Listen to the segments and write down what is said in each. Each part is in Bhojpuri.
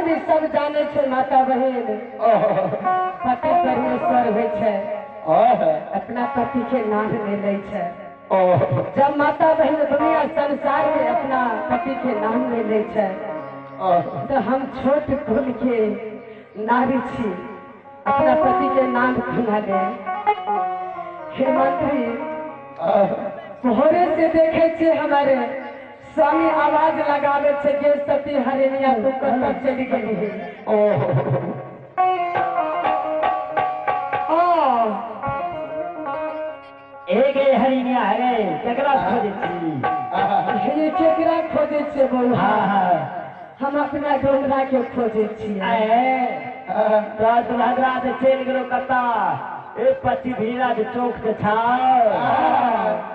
भी सब जाने छे माता बहन पति परमेश्वर होइ छे अपना पति के नाम ले ले छे। जब माता बहन दुनिया संसार में अपना पति के नाम ले ले छे तो हम छोट कुल के नारी छी अपना पति के नाम सुना ले। हे मंत्री भोरे से देखे छे हमारे स्वामी आवाज लगावे छे के सती हरिणिया तू कहाँ चली गई है। एक हरिणिया है केकरा खोजे छी ये केकरा खोजे छे बोल। हां हम अपना डोंगरा के खोजे छी। तो तुम्हारा से चल गेलो कता ए पति भीरा जो चौक से छाओ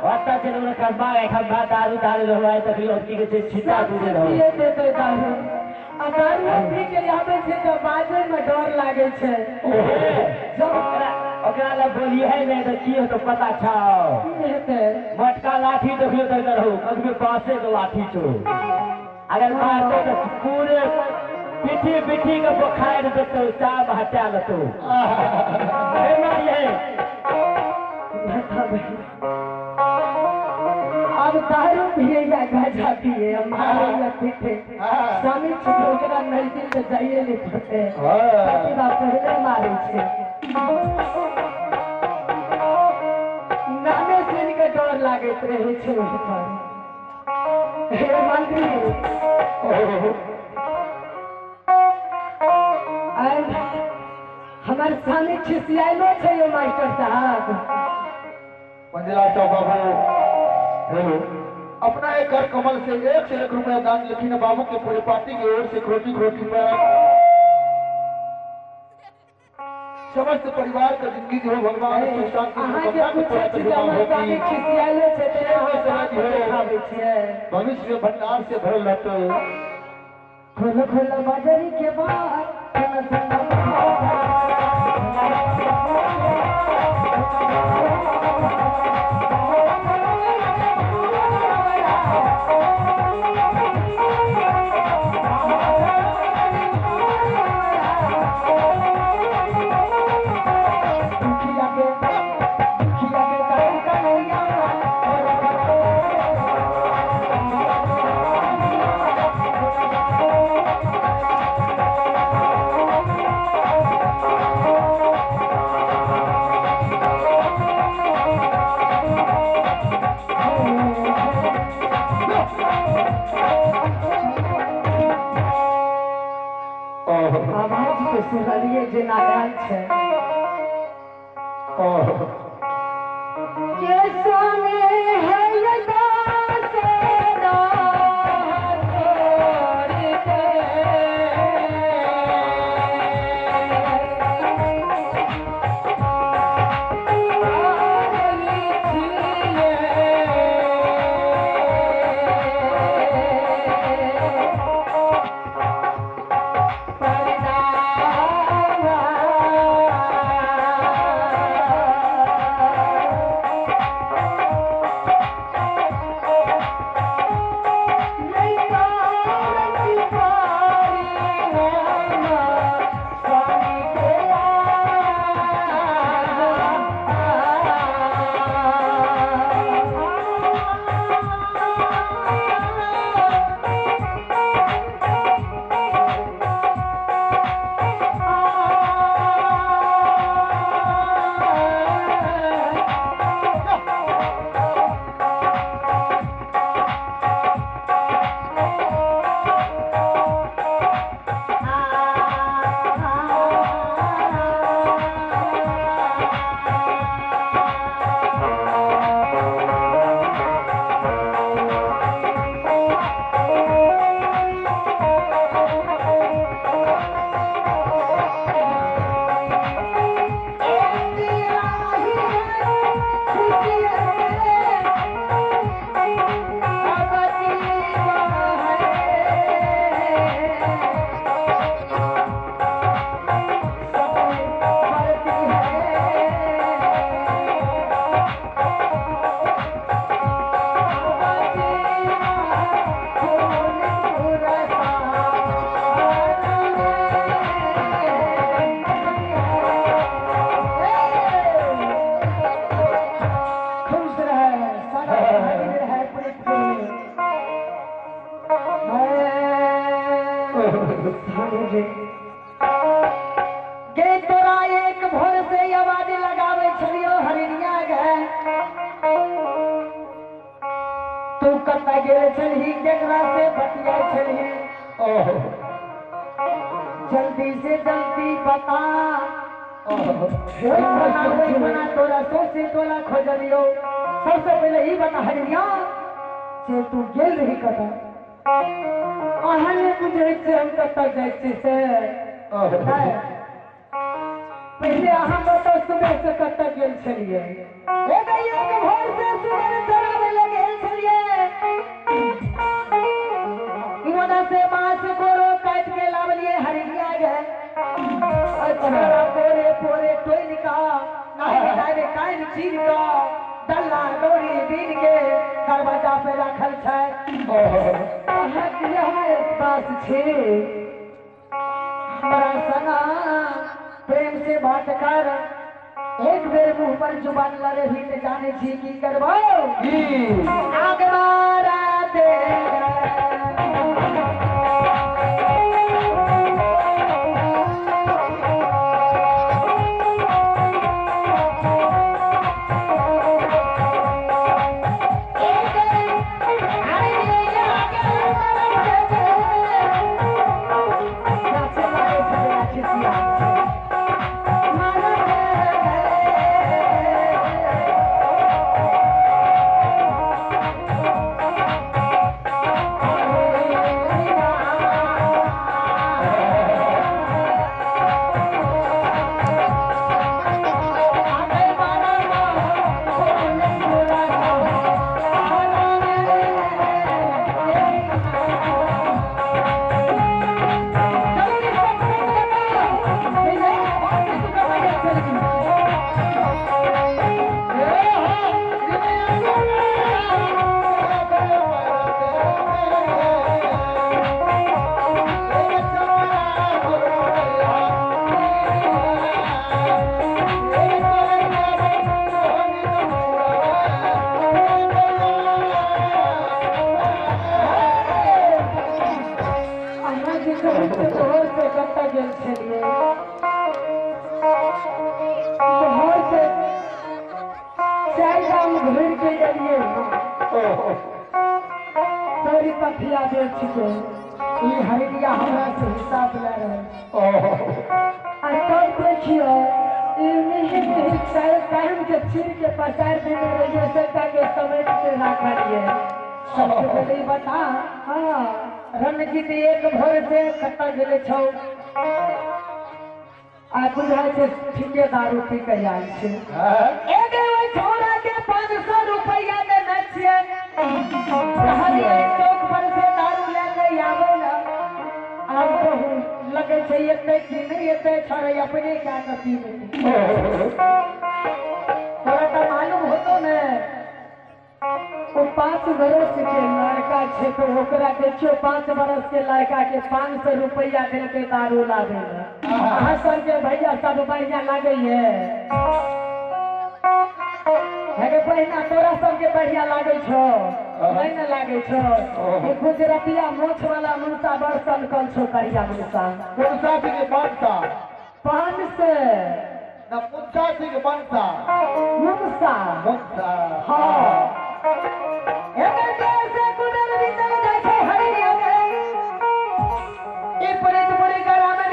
वाता चलो ना खंबा दारू रहवाए तक लड़की के से छिटा दूजे रहो ये दे दे दारू अगर लड़की के आवे छे तो बाजे में डर लागे छे। जब ओकरा ला बोली है नहीं तो की हो तो पता छाओ मटका लाठी देखलो तो रहो कभी पासे के लाठी छो अगर मारते तो पूरे पिठी का बुखार देते चाप हटा लतो अब दारू पिए या गांजा पिए हमारे या पीठे स्वामी छोकरा नजदीक से जाइए नहीं पड़ते प्रतिभा पहले मारे छे नामे से इनके डर लागे रहे छे। हे मंत्री हमारे स्वामी खिसियालो छे यो मास्टर साहब। मंदिरा चौक बाबू अपना एक घर कमल से 1 से 1 रुपया दान लिखी न बाबू के पूरे पार्टी की ओर से खोटी में समस्त परिवार का जिंदगी जो भगवान भविष्य भंडार से भरल रहते खोलो खोलो बाजारी के बाद सुनलिए जे नारायण छे के स्वामी है यदा सेना तोड़ के गे तोरा एक भोर से आवाज लगावे छलियो हरिया गे तू कत गेल छलही केकरा से बतिया छलही जल्दी से जल्दी बता बना तोरा सोचे तोला खोजलियो सबसे पहले ही बता हरिया से तू गेल रही कत अहने बुझे से हम कत जाय छी से पहले अहाँ बताओ सुबह से कत गेल छलिए ए गैया के भोर से सुबह चरावे ले गेल छलिए इवना से बांस कोरो काट के लावलिए हरिया गे अच्छा पोरे पोरे टोइल का नाहे नाहे काइन चीर का डल्ला डोरी बीन के दरवाजा पे रखल छै हमारे पास छे हमारा सना प्रेम से बात कर एक बेर मुंह पर जुबान लड़े ही तो जाने छी की करबो आगवारा दे तोरी पथिया दे छिके ई हरिया हमरा से हिसाब ले रहे आ तब देखियो ई नहीं चाहे टाइम के छीन के पसार देने रहिए सटा के समेट के रखलिए सबसे पहले बता हां रणजीत एक भोर से खत्ता गेले छौ आ बुझा से ठेकेदार पी के आयल छै एगे ओइ छोरा के 500 रुपया देने छिए हरिया चौक पर से दारू लेके आवे ना आब कहू लगे छै एते कि नहीं एते छोरे अपने क्या करती है तोरा तो मालूम होतो ने वो 5 बरस के लड़का छे तो ओकरा देखियो 5 बरस के लड़का के 500 रुपया दे के दारू लावे अहाँ सब के भैया सब बढ़िया लागे है बहिना तोरा सबके बढ़िया लागे छो नहीं न लागे छो गुजरातिया मोछ वाला मुंसा बड़ सनकल छो करिया मुंसा मुंसा के बनता 500 ना मुंसा के बनता मुंसा मुंसा हां एकर कैसे कुदर भीतर जाय छै हरिया के ई परेत परे करा में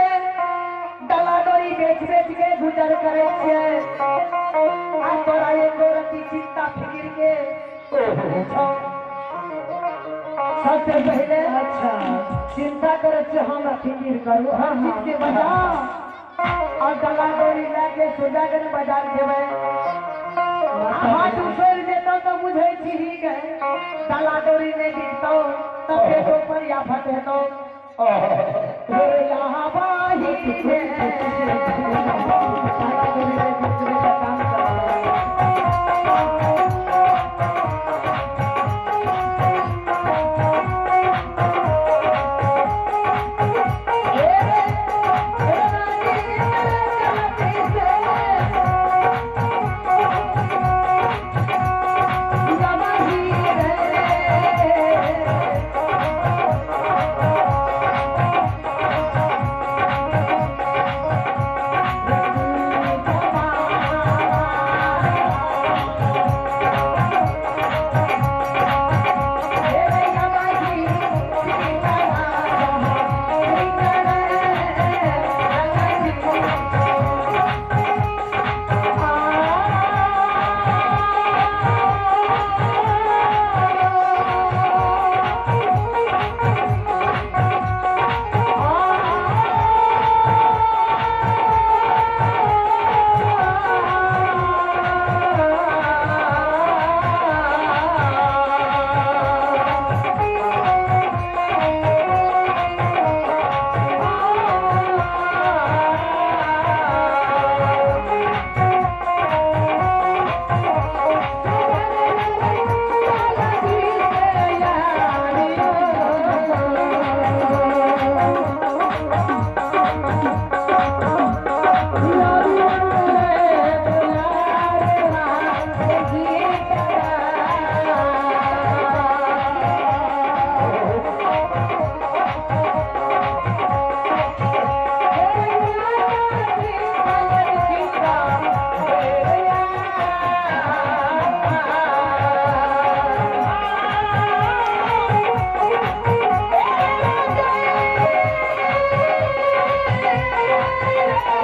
डला डोरी बेच बेच के गुजर करे छै आ तोरा एक रति चिंता फिकिर के सबसे पहले अच्छा चिंता करे छे हम फिकिर करू हम के बजा और डला डोरी लेके सुजागन बाजार जेबै हाथ उछल देतो तो बुझे छी ही गए डला डोरी नहीं दिखतो तब पेटो पर या फट हेतो यहाँ बाही